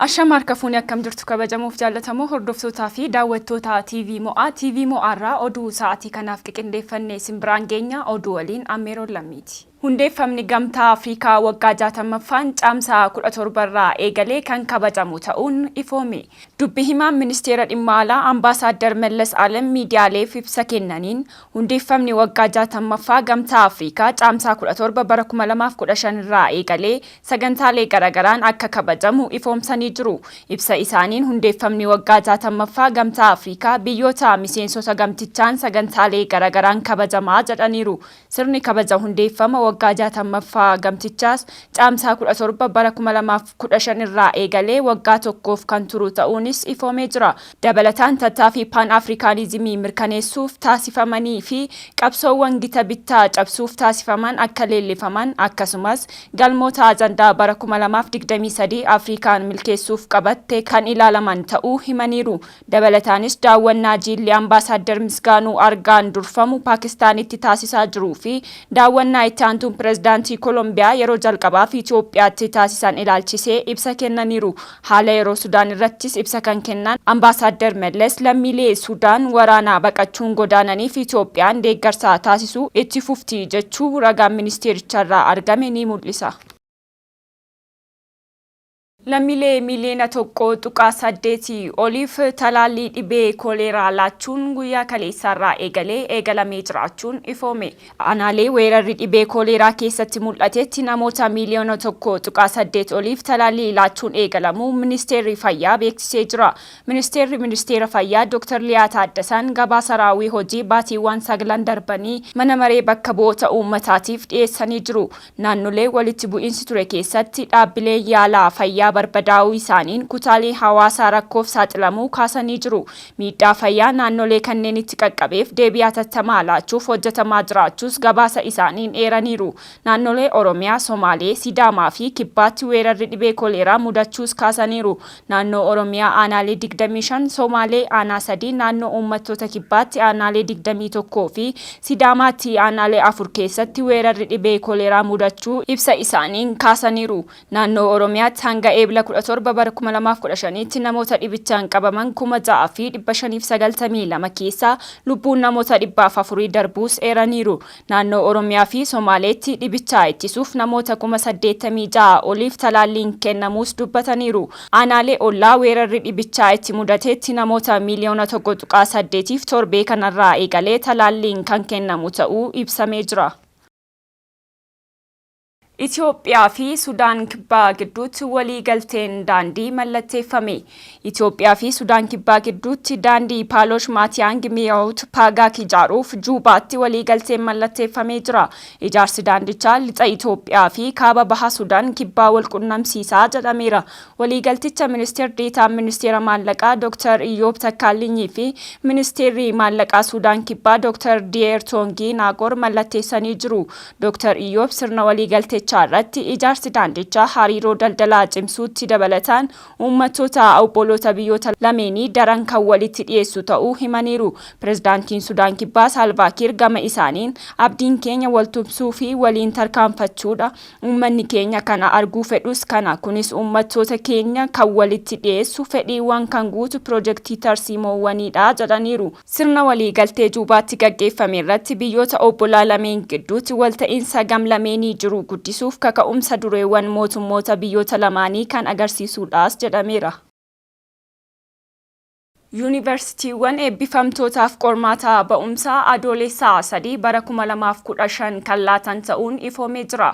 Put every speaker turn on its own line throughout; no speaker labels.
Ashama harkafuuni akkam jirtu kabajamuuf jaallatamoo hordoftoota fi daawwattoota TV Mo'aa irraa oduu sa'aatii kanaaf qindeeffannee simbiraan geenya oduu waliin Ameeroon Lammiiti. Hundeeffamni gamtaa Afrikaa waggaa 60ffaan caamsaa 17 irraa eegalee kan kabajamu ta'uun ifoome. Dubbi himaan ministeera dhimma alaa Ambaasaadder Mallas Alam miidiyaaleef ibsa kennaniin hundeeffamni waggaa 60ffaa gamtaa Afrikaa caamsaa 17 bara 2015 irraa eegalee sagantaalee garagaraan akka kabajamu ifoomsanii jiru. Ibsa isaaniin hundeeffamni waggaa 60ffaa gamtaa Afrikaa biyyoota miseensota gamtichaan sagantaalee garagaraan kabajamaa jedhaniiru. Sirni kabaja hundeeffama waggaa 60ffaa gamtichaas caamsaa 17 bara 2015 irraa eegalee waggaa tokkoof kan turu ta'uunis ifoomee jira. Dabalataan tattaaffii pan-afrikaanizimii mirkaneessuuf taasifamanii fi qabsoowwan gita bittaa cabsuuf taasifaman akka leellifaman akkasumas galmoota ajandaa bara 2023 Afrikaan milkeessuuf qabatte kan ilaalaman ta'uu himaniiru. Dabalataanis daawwannaa jiilli Ambaasaadder Misgaanuu Argaan durfamu Paakistaanitti taasisaa jiruu fi daawwannaa itti aantuun pirezidaantii Kolombiyaa yeroo jalqabaaf Itoophiyaatti taasisan ilaalchisee ibsa kennaniiru. Haala yeroo Sudaan irrattis ibsa kan kennan Ambaasaadder Mallas lammiilee Sudaan waraanaa baqachuun godaananiif Itoophiyaan deeggarsa taasisuu itti fufti jechuu ragaan ministeericharraa argame ni mul'isa. Lammiilee miliyoona 1.8 oliif talaallii dhibee kooleraa laachuun guyyaa kaleessaarraa eegalee eegalamee jiraachuun ifoome. Aanaalee weerarri dhibee kooleraa keessatti mul'atetti namoota miliyoona 1.8 oliif talaallii laachuun eegalamuu ministeerri fayyaa beeksisee jira. Ministeera fayyaa Dr. Liyaa Taaddasaan gabaasa raawwii hojii baatiiwwan 9 darbanii mana maree bakka bu'oota uummataatiif dhiyeessanii jiru. Naannolee walitti bu'iinsi ture keessatti dhaabbilee yaalaa fayyaa barbadaa'uu isaaniin kutaalee hawaasaa rakkoof saaxilamuu kaasanii jiru. Miidhaa fayyaa naannolee kanneenitti qaqqabeef deebii hatattamaa laachuuf hojjetamaa jiraachuus gabaasa isaaniin eeraniiru. Naannolee Oromiyaa, Somaalee, Sidaamaa fi Kibbaatti weerarri dhibee kooleraa mudachuus kaasaniiru. Naannoo Oromiyaa aanaalee 25, Somaalee aanaa 3, naannoo uummattoota Kibbaatti aanaalee 21 fi Sidaamaatti aanaalee 4 keessatti weerarri dhibee kooleraa mudachuu ibsa isaaniin kaasaniiru. Naannoo Oromiyaatti hanga Eebila 17 bara 2015tti namoota dhibichaan qabaman 6,592 keessaa lubbuun namoota 400 darbuus eeraniiru. Naannoo Oromiyaa fi Somaaleetti dhibichaa ittisuuf namoota 86,000 oliif talaalliin kennamuus dubbataniiru. Aanaalee ollaa weerarri dhibichaa itti mudateetti namoota miliyoona 1.8tiif torbee kanarraa eegalee talaalliin kan kennamu ta'uu ibsamee jira. Itoophiyaa fi Sudaan Kibbaa gidduutti waliigalteen daandii mallatteeffame. Itoophiyaa fi Sudaan Kibbaa gidduutti daandii Paalosh Maatiyaang Mi'oot Paagaak ijaaruuf Juubaatti waliigalteen mallatteeffamee jira. Ijaarsi daandichaa lixa Itoophiyaa fi kaaba baha Sudaan Kibbaa wal qunnamsiisaa jedhameera. Waliigalticha ministeerri deetaa ministeera maallaqaa Dr. Iyyoob Takkaalinyi fi ministeerri maallaqaa Sudaan Kibbaa Dr. Diyeer Toongii Naagor mallatteessanii jiru. Dr. Iyyoob sirna waliigaltee irratti ijaarsi daandichaa hariiroo daldalaa cimsuutti dabalataan uummattoota obboloota biyyoota lameenii daran kan walitti dhiyeessu ta'uu himaniiru. Pirezidaantiin Sudaan Kibbaa Saalvaa Kiir gama isaaniin abdiin keenya waltumsuu fi waliin tarkaanfachuudha. Uummanni keenya kana arguu fedhus kana kunis uummattoota keenya kan walitti dhiyeessu fedhiiwwan kan guutu piroojeektii tarsiimoowwaniidha jedhaniiru. Sirna waliigaltee Juubaatti gaggeeffame irratti biyyoota obbolaa lameen gidduutti walta'iinsa gam lameenii jiru guddisuuf kaka'umsa dureewwan mootummoota biyyoota lamaanii kan agarsiisuudhaas jedhameera. Yuunivarsiitiiwwan eebbifamtootaaf qormaata ba'umsaa adoolessaa 3 bara 2015 kan laatan ta'uun ifoomee jira.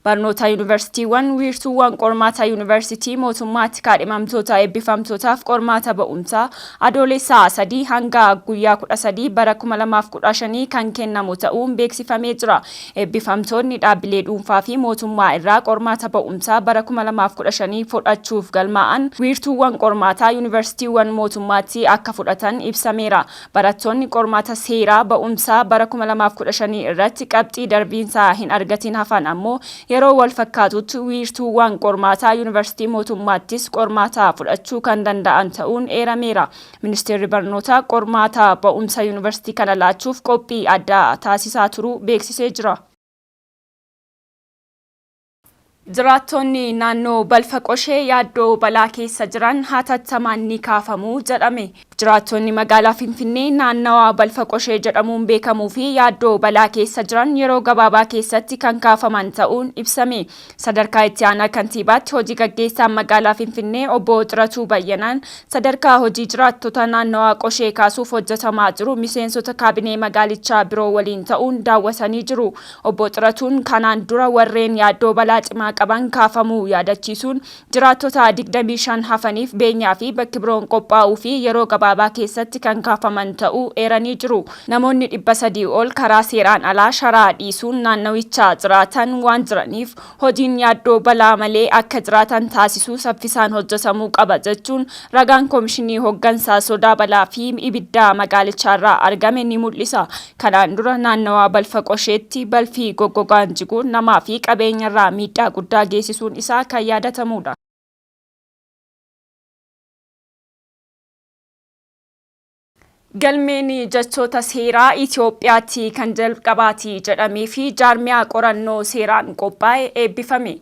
Barnoota yuunivarsiitiiwwan wiirtuuwwan qormaata yuunivarsiitii mootummaatti kaadhimamtoota eebbifamtootaaf qormaata ba'umsaa adoolessaa 3 hanga guyyaa 13 bara 2015 kan kennamu ta'uun beeksifamee jira. Eebbifamtoonni dhaabbilee dhuunfaa fi mootummaa irraa qormaata ba'umsaa bara 2015 fudhachuuf galmaa'an wiirtuuwwan qormaataa yuunivarsiitiiwwan mootummaatti akka fudhatan ibsameera. Barattoonni qormaata seeraa ba'umsaa bara 2015 irratti qabxii darbiinsaa hin argatin hafan ammoo yeroo wal fakkaatutti wiirtuuwwan qormaataa yuunivarsiitii mootummaattis qormaata fudhachuu kan danda'an ta'uun eerameera. Ministeerri barnootaa qormaata ba'umsa yuunivarsiitii kana laachuuf qophii addaa taasisaa turuu beeksisee jira. Jiraattonni naannoo balfa qoshee yaaddoo balaa keessa jiran hatattamaan ni kaafamu jedhame. Jiraattonni magaalaa Finfinnee naannawaa balfa qoshee jedhamuun beekamuu fi yaaddoo balaa keessa jiran yeroo gabaabaa keessatti kan kaafaman ta'uun ibsame. Sadarkaa itti aanaa kantiibaatti hojii gaggeessaan magaalaa Finfinnee obbo Xiratuu Bayyanaan sadarkaa hojii jiraattota naannawaa qoshee kaasuuf hojjetamaa jiru miseensota kaabinee magaalichaa biroo waliin ta'uun daawwatanii jiru. Obbo Xiratuun kanaan dura warreen yaaddoo balaa cimaa qaban kaafamuu yaadachiisuun jiraattota 25 hafaniif beenyaa fi bakki biroon qophaa'uu fi yeroo gabaabaa keessatti kan kaafaman ta'uu eeranii jiru. Namoonni 300 ol karaa seeraan alaa sharaa dhiisuun naannawichaa jiraatan waan jiraniif hojiin yaaddoo balaa malee akka jiraatan taasisuu saffisaan hojjetamuu qaba jechuun ragaan koomishinii hooggansaa sodaa balaa fi ibiddaa magaalichaarraa argame ni mul'isa. Kanaan dura naannawaa balfa qosheetti balfi goggogaan jiguun namaa fi qabeenyarraa miidhaa guddaa geessisuun isaa kan yaadatamudha. Galmeen jechoota seeraa Itoophiyaatti kan jalqabaati jedhamee fi jaarmiyaa qorannoo seeraan qophaa'e eebbifame.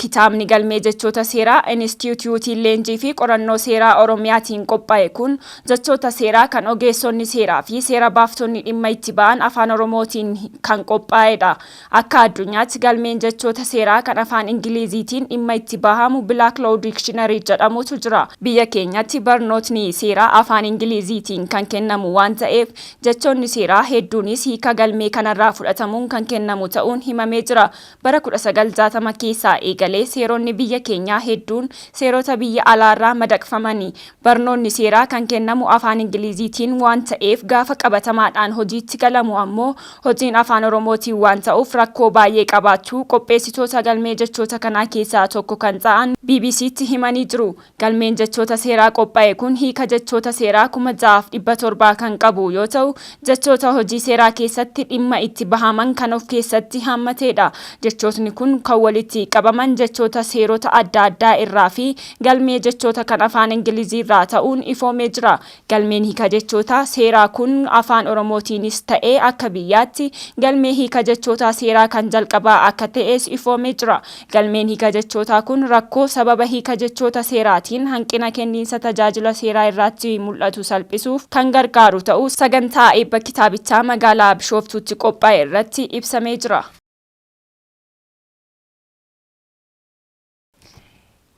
Kitaabni galmee jechoota seeraa Instituutii Leenjii fi Qorannoo Seeraa Oromiyaatiin qophaa'e kun jechoota seeraa kan ogeessonni seeraa fi seera baaftonni dhimma itti ba'an afaan Oromootiin kan qophaa'edha. Akka addunyaatti galmeen jechoota seeraa kan afaan Ingiliziitiin dhimma itti bahamu Black Law Dictionary jedhamutu jira. Biyya keenyatti barnootni seeraa afaan Ingiliziitiin kan kennamu waan ta'eef jechoonni seeraa hedduunis hiika galmee kanarraa fudhatamuun kan kennamu ta'uun himamee jira. Bara 1960 keessaa seeronni biyya keenyaa hedduun seerota biyya alaarraa madaqfamanii barnoonni seeraa kan kennamu afaan Ingiliziitiin waan ta'eef gaafa qabatamaadhaan hojiitti galamu ammoo hojiin afaan Oromootiin waan ta'uuf rakkoo baay'ee qabaachuu qopheessitoota galmee jechoota kanaa keessaa tokko kan ta'an BBC'tti himanii jiru. Galmeen jechoota seeraa qophaa'e kun hiika jechoota seeraa 6700 kan qabu yoo ta'u jechoota hojii seeraa keessatti dhimma itti bahaman kan of keessatti hammateedha. Jechootni kun kan walitti qabaman jechoota seerota adda addaa irraa fi galmee jechoota kan afaan Ingiliziirraa ta'uun ifoomee jira. Galmeen hiika jechoota seeraa kun afaan Oromootiinis ta'ee akka biyyaatti galmee hiika jechoota seeraa kan jalqabaa akka ta'es ifoomee jira. Galmeen hiika jechootaa kun rakkoo sababa hiika jechoota seeraatiin hanqina kenniinsa tajaajila seeraa irratti mul'atu salphisuuf kan gargaaru ta'uu sagantaa eebba kitaabichaa magaalaa Bishooftuutti qophaa'e irratti ibsamee jira.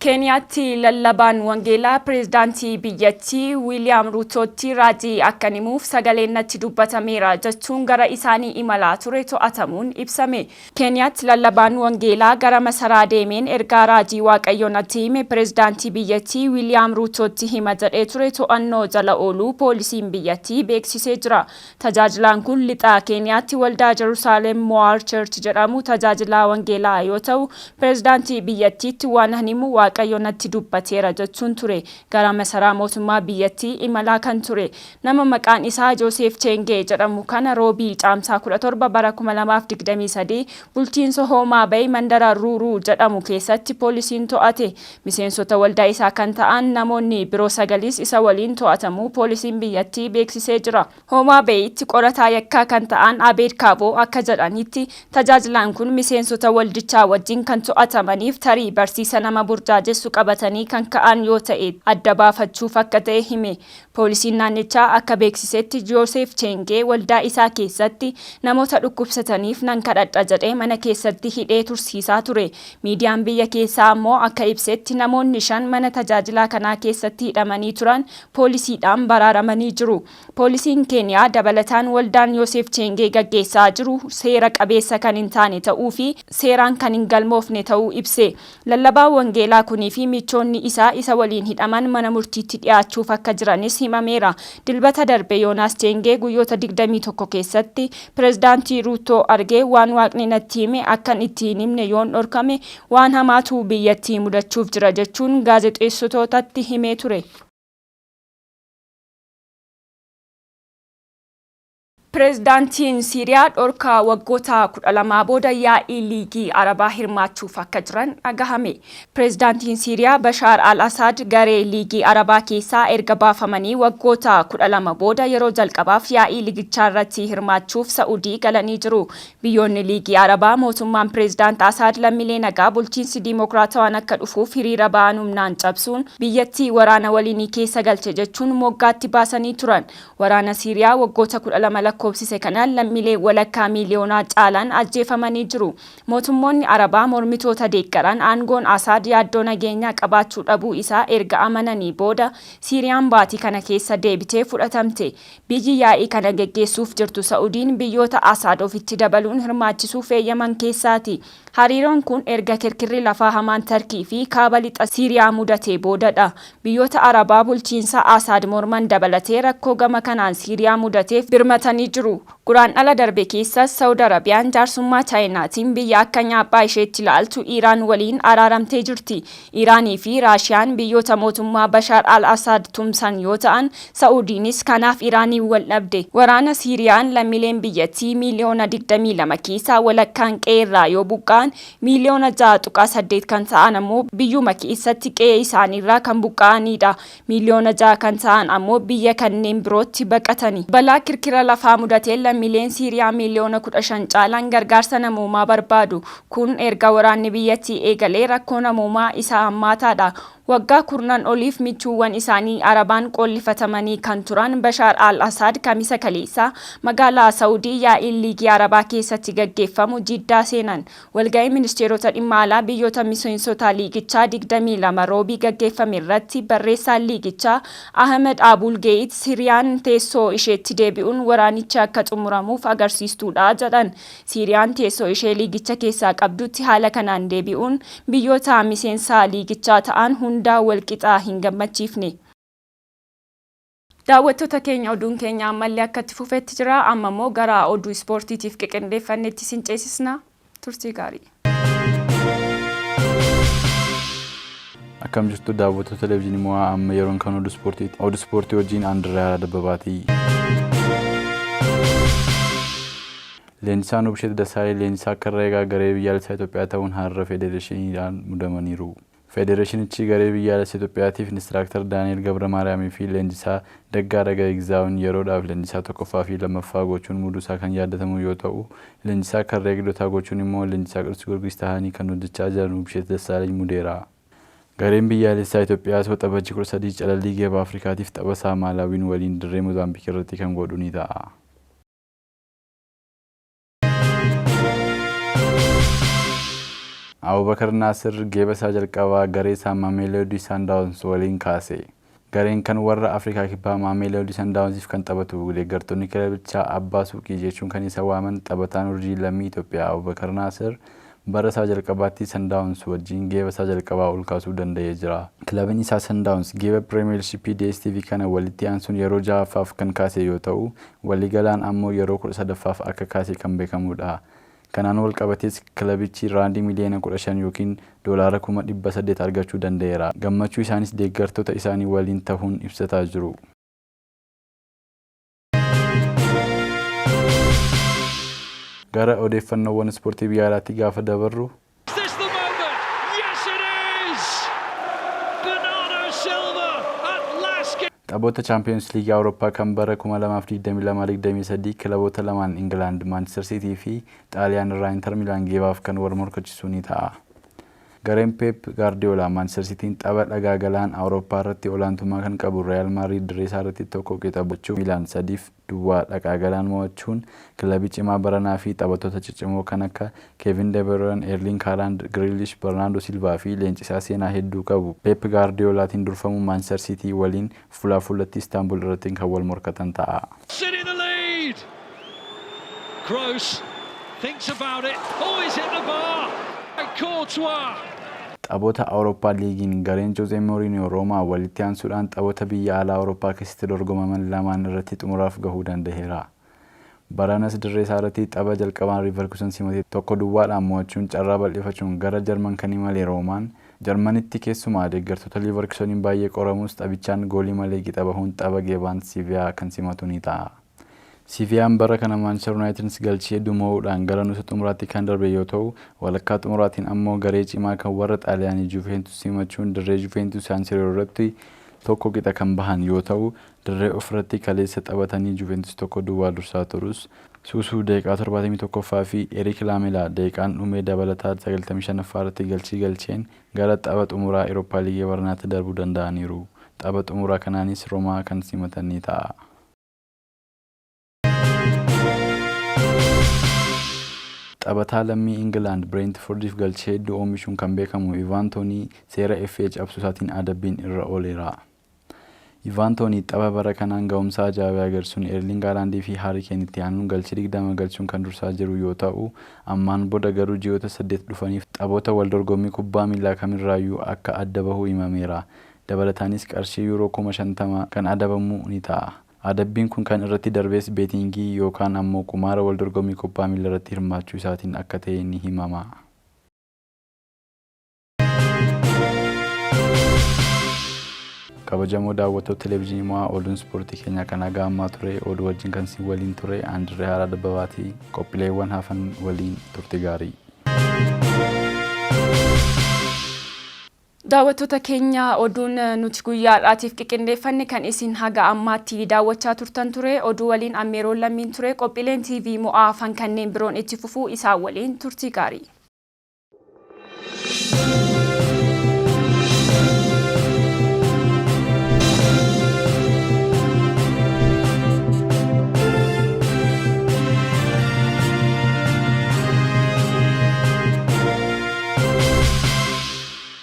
Keeniyaatti lallabaan wangeelaa pireezidaantii biyyattii Wiiliyaam Ruutootti raajii akka himuuf sagaleen natti dubbatameera jechuun gara isaanii imalaa ture to'atamuun ibsame. Keeniyaatti lallabaan wangeelaa gara masaraa deemeen ergaa raajii waaqayyoo natti hime pireezidaantii biyyattii Wiiliyaam Ruutootti hima jedhee ture to'annoo jala ooluu poolisiin biyyattii beeksisee jira. Tajaajilaan kun lixaa Keeniyaatti waldaa Jerusalem Mo'aar Church jedhamu tajaajilaa wangeelaa yoo ta'u pireezidaantii biyyattiitti waan himu waaqayyo natti dubbateera jechuun ture. Gara masaraa mootummaa biyyattii imalaa kan ture. Nama maqaan isaa Joosef Chengee jedhamu kana roobii caamsaa 17 bara 2023 bulchiinsa Hoomaa Bay mandara Ruuruu jedhamu keessatti poolisiin to'ate. Miseensota waldaa isaa kan ta'an namoonni biroo 9 isa waliin to'atamuu poolisiin biyyattii beeksisee jira. Hoomaa Bayitti qorataa yakkaa kan ta'an Abeed Kaaboo akka jedhanitti tajaajilaan kun miseensota waldichaa wajjin kan to'atamaniif tarii barsiisa nama burjaajessu qabatanii kan ka'an yoo ta'e adda baafachuuf akka ta'e hime. Poolisiin naannichaa akka beeksisetti Joosef Chengee waldaa isaa keessatti namoota dhukkubsataniif nan kadhadha jedhee mana keessatti hidhee tursiisaa ture. Miidiyaan biyya keessaa ammoo akka ibsetti namoonni 5 mana tajaajilaa kanaa keessatti hidhamanii turan poolisiidhaan baraaramanii jiru. Poolisiin Keeniyaa dabalataan waldaan Joosef Chengee gaggeessaa jiru seera qabeessa kan hin taane ta'uu fi seeraan kan hin galmoofne ta'uu ibse. Lallabaa wangeelaa kunii fi michoonni isaa isa waliin hidhaman mana murtiitti dhiyaachuuf akka jiranis himameera. Dilbata darbe Yoonaas Chengee guyyoota 21 keessatti pireezidaantii Ruutoo argee waan waaqni natti hime akkan itti hin himne yoon dhorkame waan hamaatu biyyattii mudachuuf jira jechuun gaazexeessitootatti himee ture. Pireezidaantiin Siiriyaa dhorkaa waggoota 12 booda yaa'ii liigii Arabaa hirmaachuuf akka jiran dhagahame. Pireezidaantiin Siiriyaa Bashaar al-Assad garee liigii Arabaa keessaa erga baafamanii waggoota 12 booda yeroo jalqabaaf yaa'ii liigichaa irratti hirmaachuuf Saa'udii galanii jiru. Biyyoonni liigii Arabaa mootummaan Pireezidaant Assad lammiilee nagaa bulchiinsi diimokiraatawaan akka dhufuuf hiriira ba'an humnaan cabsuun biyyattii waraana waliinii keessa galche jechuun moggaatti baasanii turan. Waraana Siiriyaa waggoota 12 lakkoofsise kanaan lammiilee walakkaa miiliyoonaa caalaan ajjeefamanii jiru. Mootummoonni Arabaa mormitoota deeggaran aangoon Assad yaaddoo nageenyaa qabaachuu dhabuu isaa erga amananii booda Siiriyaan baatii kana keessa deebitee fudhatamte. Biyyi yaa'ii kana geggeessuuf jirtu Saa'udiin biyyoota Assad ofitti dabaluun hirmaachisuuf eeyyaman keessaati. Hariiroon kun erga kirkirri lafaa hamaan Tarkii fi kaaba lixa Siiriyaa mudatee boodadha. Biyyoota Arabaa bulchiinsa Assad morman dabalatee rakkoo gama kanaan Siiriyaa mudateef birmatanii jiru. Guraandhala darbe keessas Saudi Arabiyaan jaarsummaa Chaayinaatiin biyya akka nyaaphaa isheetti ilaaltu Iraan waliin araaramtee jirti. Iraanii fi Raashiyaan biyyoota mootummaa Bashaar al-Assad tumsan yoo ta'an, Saa'udiinis kanaaf Iraanii wal dhabde. Waraana Siiriyaan lammiileen biyyattii miiliyoona 22 keessaa walakkaan qe'eerraa yoo buqqa'an, miiliyoona 6.8 kan ta'an ammoo biyyuma keessatti qe'ee isaaniirraa kan buqqa'anidha. Miiliyoona 6 kan ta'an ammoo biyya kanneen birootti baqatani. Balaa kirkira lafaa mudatee lammiileen Siiriyaa miiliyoona 15 caalaan gargaarsa namoomaa barbaadu. Kun erga waraanni biyyattii eegalee rakkoo namoomaa isaa hammaataadha. Waggaa kurnan oliif michuuwwan isaanii Arabaan qollifatamanii kan turan Bashaar al-Assad kamisa kaleessaa magaalaa Saa'udii yaa'ii liigii Arabaa keessatti gaggeeffamu Jiddaa seenan. Walga'ii ministeerota dhimma alaa biyyoota miseensota liigichaa 22 roobii gaggeeffame irratti barreessaan liigichaa Ahmed Abul Geit Siiriyaan teessoo isheetti deebi'uun waraanicha akka xumuramuuf agarsiistuudha jedhan. Siiriyaan teessoo ishee liigicha keessaa qabdutti haala kanaan deebi'uun biyyoota miseensa liigichaa ta'an hundaa walqixaa hin gammachiifne. Daawwattoota keenya oduun keenya ammallee akkatti fufetti jira. Amma immoo gara oduu ispoortiitiif qindeeffannetti isin ceesisna. Turtii gaarii.
Akkam jirtu daawwattoota televezyiinii mo'aa amma yeroon kan oduu ispoortiiti. Oduu ispoortii wajjin Andiraa Dabbabaati. Leenjisaan Obsheet Dassaaleny leenjisaa akka herreegaa garee biyyaalessaa Itoophiyaa ta'uun har'a federeeshiniidhaan muudamaniiru. Federeeshinichi garee biyyaalessaa Itoophiyaatiif inistiraaktar Daani'el Gabra-Maariyaamii fi leenjisaa Daggaa Dagaagzaawun yeroodhaaf leenjisaa tokkoffaa fi lammaffaa gochuun muuduusaa kan yaadatamu yoo ta'u, leenjisaa kan herreegdotaa gochuun immoo leenjisaa Qiddus Giyoorgis ta'anii kan hojjechaa jiran Obsheet Dassaaleny muudeera. Gareen biyyaalessaa Itoophiyaa taphachi 13 calallii geeba Afrikaatiif taphasaa Maalaawiin waliin dirree Moozaambiik irratti kan godhu ni ta'a. Abubakar Naasir geeba isaa jalqabaa garee isaa Mamelodi Sundowns waliin kaase. Gareen kan warra Afrikaa kibbaa Mamelodi Sundownsiif kan taphatu deeggartoonni kilabichaa abbaa suuqii jechuun kan isa waaman taphataan urjii lammii Itoophiyaa Abubakar Naasir bara isaa jalqabaatti Sundowns wajjin geeba isaa jalqabaa ol kaasuu danda'ee jira. Kilabni isaa Sundowns geeba Premiership DStv kana walitti aansuun yeroo 6ffaaf kan kaase yoo ta'u, waliigalaan ammoo yeroo 13ffaaf akka kaase kan beekamudha. Kanaan wal qabatees kilabichi raandii miliyoona 15 yookiin doolaara 800 argachuu danda'eera. Gammachuu isaanis deeggartoota isaanii waliin ta'uun ibsataa jiru. Gara odeeffannoowwan ispoortii biyya alaatti gaafa dabarru taphoota Champions League Awurooppaa kan bara 2022-23 kilaboota lamaan England, Manchester City fi Xaaliyaan irraa Inter Milaan geebaaf kan wal morkachiisu ni ta'a. Gareen Pep Guardiola Manchester Cityin tapha dhagaagalaan Awurooppaa irratti olaantummaa kan qabu Real Madrid dirree isaa irratti tokko qixabachuuf Milaan 3-2 dhagaagalaan mo'achuun kilabii cimaa baranaa fi taphattoota ciccimoo kan akka Kevin De Bruyne, Erling Haaland, Grealish, Bernardo Silva fi leenjisaa seenaa hedduu qabu Pep Guardiolaatiin durfamu Manchester City waliin fuula fuulatti Istanbul irratti kan wal morkatan ta'a. Kroos thinks about it. Oh, he's hit the bar. Taphoota Awurooppaa liigiin gareen Jose Mourinho Roomaa walitti aansuudhaan taphoota biyya alaa Awurooppaa keessatti dorgomaman lamaan irratti xumuraaf gahuu danda'eera. Baranas dirree isaa irratti tapha jalqabaan Leverkusen simatee 1-2dhaan mo'achuun carraa bal'ifachuun gara Jarman kan imale Roomaan Jarmanitti keessumaa deeggartoota Leverkuseniin baay'ee qoramus taphichaan goolii malee qixa bahuun tapha geebaan Sevilla kan simatu ni ta'a. Siiviyaan bara kana Manchester United galchee dumoodhaan gara nusa xumuraatti kan darbe yoo ta'u, walakkaa xumuraatiin ammoo garee cimaa kan warra Xaaliyaanii Juventus simachuun dirree Juventus San Siro irratti tokko qixa kan bahan yoo ta'u, dirree ofirratti kaleessa taphatanii Juventus tokko duwwaa dursaa turus Suusuu daqiiqaa 71ffaa fi Eriik Laamelaa daqiiqaan dhumee dabalataa 95ffaa irratti galchii galcheen gara tapha xumuraa Awurooppaa Liigii baranaatti darbuu danda'aniiru. Tapha xumuraa kanaanis Roomaa kan simatan ni ta'a. Taphataa lammii Ingilaand Bireentifoordiif galchee hedduu oomishuun kan beekamu Ivaan Toonii seera FA cabsuu isaatiin adabbiin irra ooleera. Ivaan Toonii tapha bara kanaan ga'umsa ajaa'ibaa agarsiisuun Erling Haalandii fi Haari Keenitti aanuun galchii 20 galchuun kan dursaa jiru yoo ta'u, ammaan booda garuu ji'oota 8 dhufaniif taphoota wal dorgommii kubbaa miilaa kamirraayyuu akka adda bahuu himameera. Dabalataanis qarshii yuuroo 50,000 kan adabamu ni ta'a. Adabbiin kun kan irratti darbees beetingii yookaan ammoo qumaara wal dorgommii kubbaa miilaa irratti hirmaachuu isaatiin akka ta'e ni himama. Kabajamoo daawwattoota televezyiinii mo'aa oduun ispoortii keenya kan haga ammaa ture. Oduu wajjin kan isin waliin ture Andiree Haaraa Dabbabaatii. Qophiileewwan hafan waliin turte gaarii.
Daawwattoota keenya oduun nuti guyyaadhaatiif qindeeffanne kan isin haga ammaatti daawwachaa turtan ture. Oduu waliin Ammeeroo Lammiin ture. Qophiileen TV mo'aa afaan kanneen biroon itti fufuu isaa waliin turtii gaarii.